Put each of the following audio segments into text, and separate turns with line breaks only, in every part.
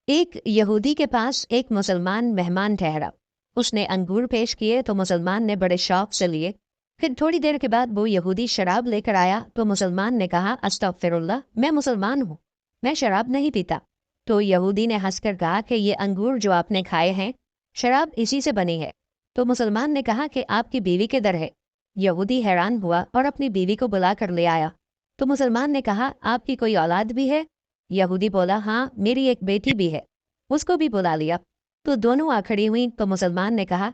ایک یہودی کے پاس ایک مسلمان مہمان ٹھہرا۔ اس نے انگور پیش کیے تو مسلمان نے بڑے شوق سے لیے۔ پھر تھوڑی دیر کے بعد وہ یہودی شراب لے کر آیا تو مسلمان نے کہا، استغفر اللہ، میں مسلمان ہوں، میں شراب نہیں پیتا۔ تو یہودی نے ہنس کر کہا کہ یہ انگور جو آپ نے کھائے ہیں شراب اسی سے بنی ہے۔ تو مسلمان نے کہا کہ آپ کی بیوی کدھر ہے؟ یہودی حیران ہوا اور اپنی بیوی کو بلا کر لے آیا۔ تو مسلمان نے کہا، آپ کی کوئی اولاد بھی ہے؟ یہودی بولا، ہاں، میری ایک بیٹی بھی ہے، اس کو بھی بلا لیا۔ تو دونوں آ کھڑی ہوئیں تو مسلمان نے کہا،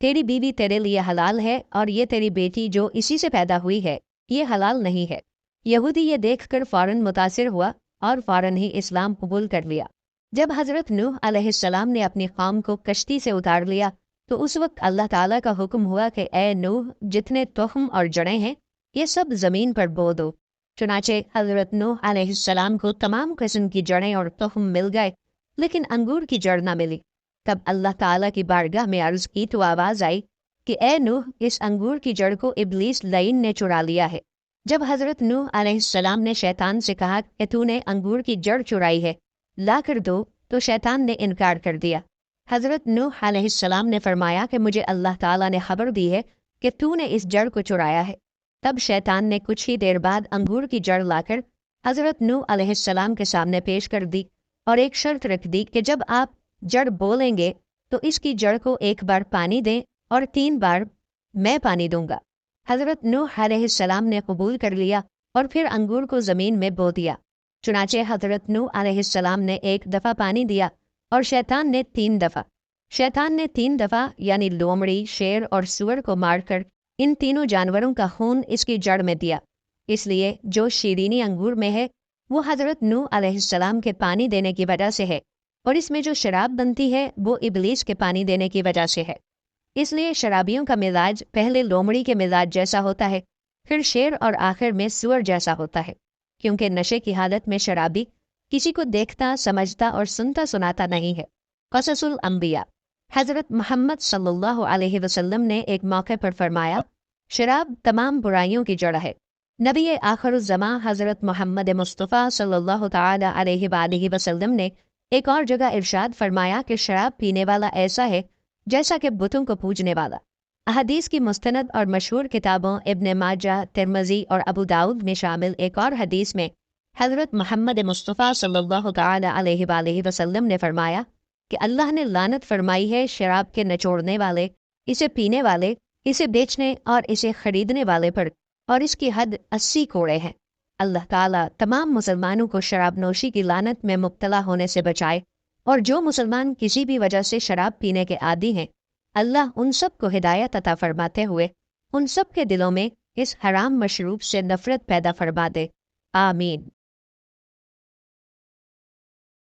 تیری بیوی تیرے لیے حلال ہے اور یہ تیری بیٹی جو اسی سے پیدا ہوئی ہے یہ حلال نہیں ہے۔ یہودی یہ دیکھ کر فوراً متاثر ہوا اور فوراً ہی اسلام قبول کر لیا۔ جب حضرت نوح علیہ السلام نے اپنی قوم کو کشتی سے اتار لیا تو اس وقت اللہ تعالیٰ کا حکم ہوا کہ اے نوح، جتنے تخم اور جڑیں ہیں یہ سب زمین پر بو دو۔ چنانچہ حضرت نوح علیہ السلام کو تمام قسم کی جڑیں اور تخم مل گئے، لیکن انگور کی جڑ نہ ملی۔ تب اللہ تعالیٰ کی بارگاہ میں عرض کی تو آواز آئی کہ اے نوح، اس انگور کی جڑ کو ابلیس لعین نے چرا لیا ہے۔ جب حضرت نوح علیہ السلام نے شیطان سے کہا کہ تو نے انگور کی جڑ چرائی ہے، لا کر دو، تو شیطان نے انکار کر دیا۔ حضرت نوح علیہ السلام نے فرمایا کہ مجھے اللہ تعالیٰ نے خبر دی ہے کہ تو نے اس جڑ کو چرایا ہے۔ تب شیطان نے کچھ ہی دیر بعد انگور کی جڑ لا کر حضرت نوح علیہ السلام کے سامنے پیش کر دی اور ایک شرط رکھ دی کہ جب آپ جڑ بولیں گے تو اس کی جڑ کو ایک بار پانی دیں اور 3 بار میں پانی دوں گا۔ حضرت نوح علیہ السلام نے قبول کر لیا اور پھر انگور کو زمین میں بو دیا۔ چنانچہ حضرت نوح علیہ السلام نے 1 دفعہ پانی دیا اور شیطان نے 3 دفعہ۔ شیطان نے 3 دفعہ یعنی لومڑی، شیر اور سور کو مار کر ان تینوں جانوروں کا خون اس کی جڑ میں دیا۔ اس لیے جو شیرینی انگور میں ہے وہ حضرت نوح علیہ السلام کے پانی دینے کی وجہ سے ہے، اور اس میں جو شراب بنتی ہے وہ ابلیس کے پانی دینے کی وجہ سے ہے۔ اس لیے شرابیوں کا مزاج پہلے لومڑی کے مزاج جیسا ہوتا ہے، پھر شیر اور آخر میں سور جیسا ہوتا ہے، کیونکہ نشے کی حالت میں شرابی کسی کو دیکھتا، سمجھتا اور سنتا سناتا نہیں ہے۔ قصص الانبیاء۔ حضرت محمد صلی اللہ علیہ وسلم نے ایک موقع پر فرمایا، شراب تمام برائیوں کی جڑ ہے۔ نبی آخر الزماں حضرت محمد مصطفیٰ صلی اللہ تعالی علیہ وآلہ وسلم نے ایک اور جگہ ارشاد فرمایا کہ شراب پینے والا ایسا ہے جیسا کہ بتوں کو پوجنے والا۔ احادیث کی مستند اور مشہور کتابوں ابن ماجہ، ترمذی اور ابو داؤد میں شامل ایک اور حدیث میں حضرت محمد مصطفیٰ صلی اللہ تعالی علیہ وآلہ وسلم نے فرمایا کہ اللہ نے لعنت فرمائی ہے شراب کے نچوڑنے والے، اسے پینے والے، اسے بیچنے اور اسے خریدنے والے پر، اور اس کی حد 80 کوڑے ہیں۔ اللہ تعالیٰ تمام مسلمانوں کو شراب نوشی کی لعنت میں مبتلا ہونے سے بچائے، اور جو مسلمان کسی بھی وجہ سے شراب پینے کے عادی ہیں، اللہ ان سب کو ہدایت عطا فرماتے ہوئے ان سب کے دلوں میں اس حرام مشروب سے نفرت پیدا فرما دے۔ آمین۔